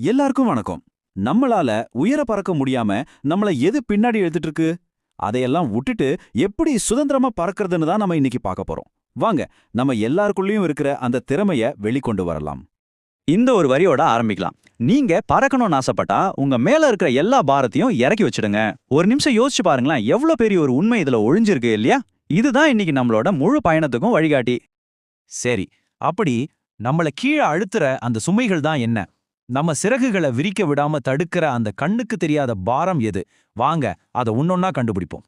எல்லாருக்கும் வணக்கம். நம்மளால உயர பறக்க முடியாம நம்மள எது பின்னாடி எடுத்துட்டு இருக்கு? அதையெல்லாம் விட்டுட்டு எப்படி சுதந்திரமா பறக்கிறதுன்னு தான் நம்ம இன்னைக்கு பார்க்க போறோம். வாங்க, நம்ம எல்லாருக்குள்ளயும் இருக்கிற அந்த திறமைய வெளிக்கொண்டு வரலாம். இந்த ஒரு வரியோட ஆரம்பிக்கலாம். நீங்க பறக்கணும்னு ஆசைப்பட்டா உங்க மேல இருக்கிற எல்லா பாரத்தையும் இறக்கி வச்சிடுங்க. ஒரு நிமிஷம் யோசிச்சு பாருங்களேன், எவ்வளவு பெரிய ஒரு உண்மை இதுல ஒழிஞ்சிருக்கு இல்லையா? இதுதான் இன்னைக்கு நம்மளோட முழு பயணத்துக்கும் வழிகாட்டி. சரி, அப்படி நம்மள கீழே அழுத்துற அந்த சுமைகள் தான் என்ன? நம்ம சிறகுகளை விரிக்க விடாம தடுக்கிற அந்த கண்ணுக்கு தெரியாத பாரம் எது? வாங்க, அதை ஒன்னொன்னா கண்டுபிடிப்போம்.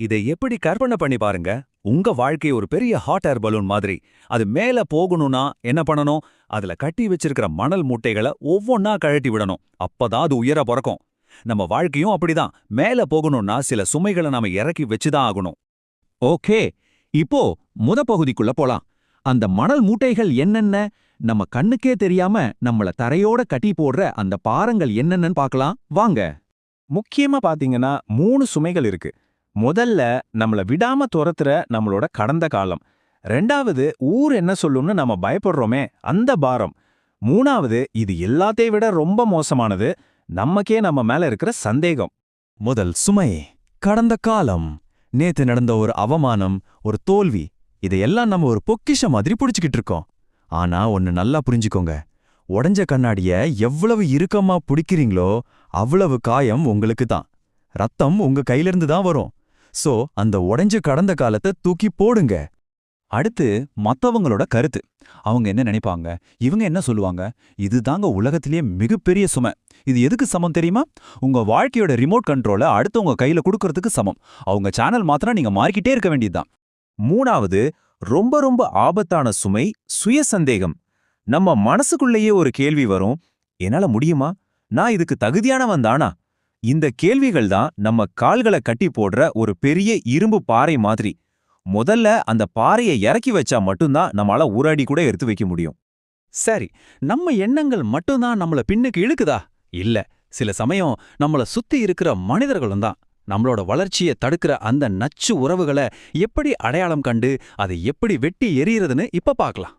இதை எப்படி கற்பனை பண்ணி பாருங்க. உங்க வாழ்க்கை ஒரு பெரிய ஹாட் ஏர் பலூன் மாதிரி. அது மேல போகணும்னா என்ன பண்ணணும்? அதுல கட்டி வச்சிருக்கிற மணல் மூட்டைகளை ஒவ்வொன்னா கழட்டி விடணும். அப்பதான் அது உயர பறக்கும். நம்ம வாழ்க்கையும் அப்படிதான். மேல போகணும்னா சில சுமைகளை நாம இறக்கி வச்சுதான் ஆகணும். ஓகே, இப்போ பகுதிக்குள்ள போலாம். அந்த மணல் மூட்டைகள் என்னென்ன? நம்ம கண்ணுக்கே தெரியாம நம்மள தரையோட கட்டி போடுற அந்த பாரங்கள் என்னென்னு பார்க்கலாம் வாங்க. முக்கியமா பாத்தீங்கன்னா 3 சுமைகள் இருக்கு. முதல்ல நம்மள விடாம துரத்துற நம்மளோட கடந்த காலம். 2வது ஊர் என்ன சொல்லும்னு நம்ம பயப்படுறோமே அந்த பாரம். 3வது இது எல்லாத்தையும் விட ரொம்ப மோசமானது, நமக்கே நம்ம மேல இருக்கிற சந்தேகம். முதல் சுமை கடந்த காலம். நேத்து நடந்த ஒரு அவமானம், ஒரு தோல்வி, இதையெல்லாம் நம்ம ஒரு பொக்கிஷ மாதிரி புடிச்சுக்கிட்டு இருக்கோம். ஆனா ஒன்னு நல்லா புரிஞ்சுக்கோங்க. உடைஞ்ச கண்ணாடிய எவ்வளவு இறுக்கமா பிடிக்கிறீங்களோ அவ்வளவு காயம் உங்களுக்கு தான். ரத்தம் உங்க கையிலிருந்து தான் வரும். சோ அந்த உடைஞ்ச கடந்த காலத்தை தூக்கி போடுங்க. அடுத்து மத்தவங்களோட கருத்து. அவங்க என்ன நினைப்பாங்க, இவங்க என்ன சொல்லுவாங்க? இதுதாங்க உலகத்திலேயே மிகப்பெரிய சுமை. இது எதுக்கு சமம் தெரியுமா? உங்க வாழ்க்கையோட ரிமோட் கண்ட்ரோலை அடுத்தவங்க கையில கொடுக்கறதுக்கு சமம். அவங்க சேனல் மாத்திரம் நீங்க மாறிக்கிட்டே இருக்க வேண்டியதுதான். 3வது ரொம்ப ரொம்ப ஆபத்தான சுமை சுய சந்தேகம். நம்ம மனசுக்குள்ளேயே ஒரு கேள்வி வரும், என்னால முடியுமா? நான் இதுக்கு தகுதியானவன் தானா? இந்த கேள்விகள் தான் நம்ம கால்களை கட்டி போடுற ஒரு பெரிய இரும்பு பாறை மாதிரி. முதல்ல அந்த பாறையை இறக்கி வச்சா மட்டும்தான் நம்மளால ஒரு அடி கூட எடுத்து வைக்க முடியும். சரி, நம்ம எண்ணங்கள் மட்டும்தான் நம்மள பின்னுக்கு இழுக்குதா? இல்ல, சில சமயம் நம்மள சுத்தி இருக்கிற மனிதர்களும் தான். நம்மளோட வளர்ச்சியை தடுக்கிற அந்த நச்சு உறவுகளை எப்படி அடையாளம் கண்டு அதை எப்படி வெட்டி எறியறதுன்னு இப்ப பார்க்கலாம்.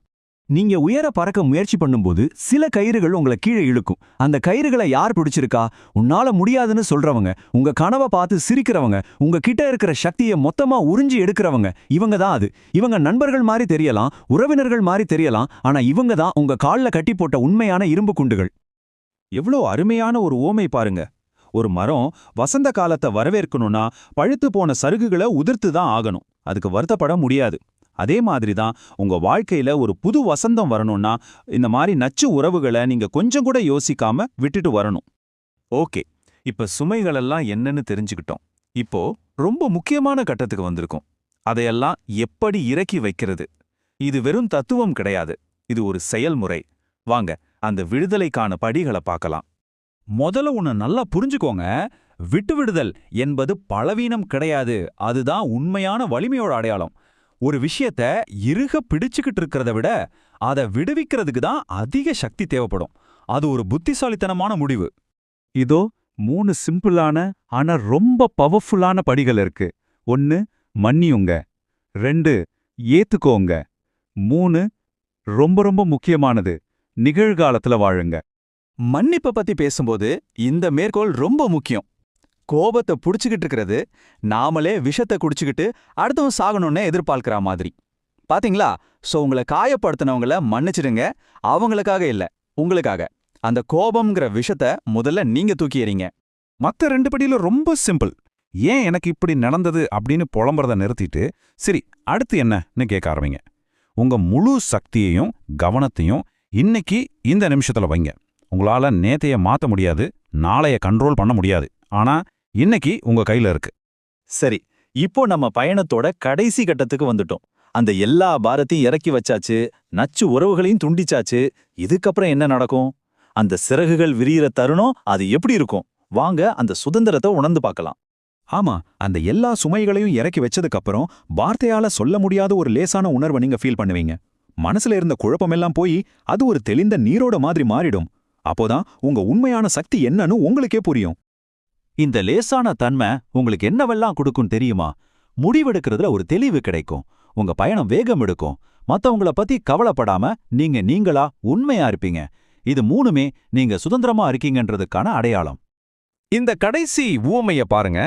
நீங்க உயர பறக்க முயற்சி பண்ணும்போது சில கயிறுகள் உங்களை கீழே இழுக்கும். அந்த கயிறுகளை யார் பிடிச்சிருக்கா? உன்னால முடியாதுன்னு சொல்றவங்க, உங்க கனவை பார்த்து சிரிக்கிறவங்க, உங்க கிட்ட இருக்கிற சக்தியை மொத்தமா உறிஞ்சி எடுக்கிறவங்க. இவங்க தான் அது. இவங்க நண்பர்கள் மாதிரி தெரியலாம், உறவினர்கள் மாதிரி தெரியலாம், ஆனா இவங்க தான் உங்க கால்ல கட்டி போட்ட உண்மையான இரும்பு குண்டுகள். எவ்வளோ அருமையான ஒரு ஓமை பாருங்க. ஒரு மரம் வசந்த காலத்தை வரவேற்கணும்னா பழுத்து போன சருகுகளை உதிர்த்து தான் ஆகணும். அதுக்கு வருத்தப்பட முடியாது. அதே மாதிரி தான் உங்க வாழ்க்கையில ஒரு புது வசந்தம் வரணும்னா இந்த மாதிரி நச்சு உறவுகளை நீங்க கொஞ்சம் கூட யோசிக்காம விட்டுட்டு வரணும். ஓகே, இப்ப சுமைகளெல்லாம் என்னன்னு தெரிஞ்சுக்கிட்டோம். இப்போ ரொம்ப முக்கியமான கட்டத்துக்கு வந்திருக்கோம். அதையெல்லாம் எப்படி இறக்கி வைக்கிறது? இது வெறும் தத்துவம் கிடையாது, இது ஒரு செயல்முறை. வாங்க, அந்த விடுதலைக்கான படிகளை பார்க்கலாம். முதல்ல ஒன்னு நல்லா புரிஞ்சுக்கோங்க. விட்டுவிடுதல் என்பது பலவீனம் கிடையாது, அதுதான் உண்மையான வலிமையோட அடையாளம். ஒரு விஷயத்த இறுக பிடிச்சுக்கிட்டு இருக்கிறத விட அதை விடுவிக்கிறதுக்கு தான் அதிக சக்தி தேவைப்படும். அது ஒரு புத்திசாலித்தனமான முடிவு. இதோ 3 சிம்பிளான ஆனா ரொம்ப பவர்ஃபுல்லான படிகள் இருக்கு. 1 மன்னியுங்க. 2 ஏத்துக்கோங்க. 3 ரொம்ப ரொம்ப முக்கியமானது, நிகழ்காலத்துல வாழுங்க. மன்னிப்பை பத்தி பேசும்போது இந்த மேற்கோள் ரொம்ப முக்கியம். கோபத்தை புடிச்சுக்கிட்டு இருக்கிறது நாமளே விஷத்தை குடிச்சுக்கிட்டு அடுத்தவன் சாகணும்னு எதிர்பார்க்கிற மாதிரி. பாத்தீங்களா? சோ உங்களை காயப்படுத்தினவங்கள மன்னிச்சிடுங்க, அவங்களுக்காக இல்ல, உங்களுக்காக. அந்த கோபம்ங்கிற விஷத்தை முதல்ல நீங்க தூக்கி எறிங்க. மத்த 2 படியில ரொம்ப சிம்பிள். ஏன் எனக்கு இப்படி நடந்தது அப்படின்னு புலம்புறத நிறுத்திட்டு, சரி அடுத்து என்னன்னு கேட்க ஆரம்பிங்க. உங்க முழு சக்தியையும் கவனத்தையும் இன்னைக்கு இந்த நிமிஷத்துல வைங்க. உங்களால நேத்தைய மாத்த முடியாது, நாளைய கண்ட்ரோல் பண்ண முடியாது, ஆனா இன்னைக்கு உங்க கையில இருக்கு. சரி, இப்போ நம்ம பயணத்தோட கடைசி கட்டத்துக்கு வந்துட்டோம். அந்த எல்லா பாரத்தையும் இறக்கி வச்சாச்சு, நச்சு உறவுகளையும் துண்டிச்சாச்சு. இதுக்கப்புறம் என்ன நடக்கும்? அந்த சிறகுகள் விரியிற தருணம் அது எப்படி இருக்கும்? வாங்க அந்த சுதந்திரத்தை உணர்ந்து பார்க்கலாம். ஆமா, அந்த எல்லா சுமைகளையும் இறக்கி வச்சதுக்கு அப்புறம் வார்த்தையால சொல்ல முடியாத ஒரு லேசான உணர்வை நீங்க ஃபீல் பண்ணுவீங்க. மனசுல இருந்த குழப்பமெல்லாம் போய் அது ஒரு தெளிந்த நீரோட மாதிரி மாறிடும். அப்போதான் உங்க உண்மையான சக்தி என்னன்னு உங்களுக்கே புரியும். இந்த லேசான தன்மை உங்களுக்கு என்னவெல்லாம் கொடுக்கும் தெரியுமா? முடிவெடுக்கிறதுல ஒரு தெளிவு கிடைக்கும். உங்க பயணம் வேகம் எடுக்கும். மத்தவங்கள பத்தி கவலைப்படாம நீங்களா உண்மையா இருப்பீங்க. இது மூணுமே நீங்க சுதந்திரமா இருக்கீங்கன்றதுக்கான அடையாளம். இந்த கடைசி உவமைய பாருங்க.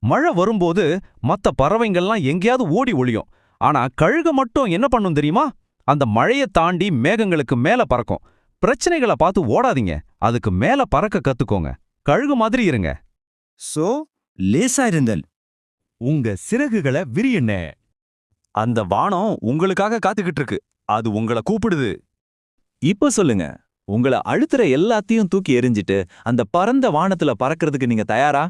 மழை வரும்போது மத்த பறவைங்கள்லாம் எங்கேயாவது ஓடி ஒளியும். ஆனா கழுகு மட்டும் என்ன பண்ணும் தெரியுமா? அந்த மழைய தாண்டி மேகங்களுக்கு மேல பறக்கும். பிரச்சனைகளை பார்த்து ஓடாதீங்க, அதுக்கு மேல பறக்க கத்துக்கோங்க. கழுகு மாதிரி இருங்க. சோ லேசா இருந்தல். உங்க சிறகுகளை விரியுண்ணே. அந்த வானம் உங்களுக்காக காத்துக்கிட்டு இருக்கு. அது உங்களை கூப்பிடுது. இப்ப சொல்லுங்க, உங்கள அழுத்துற எல்லாத்தையும் தூக்கி எறிஞ்சிட்டு அந்த பரந்த வானத்துல பறக்கிறதுக்கு நீங்க தயாரா?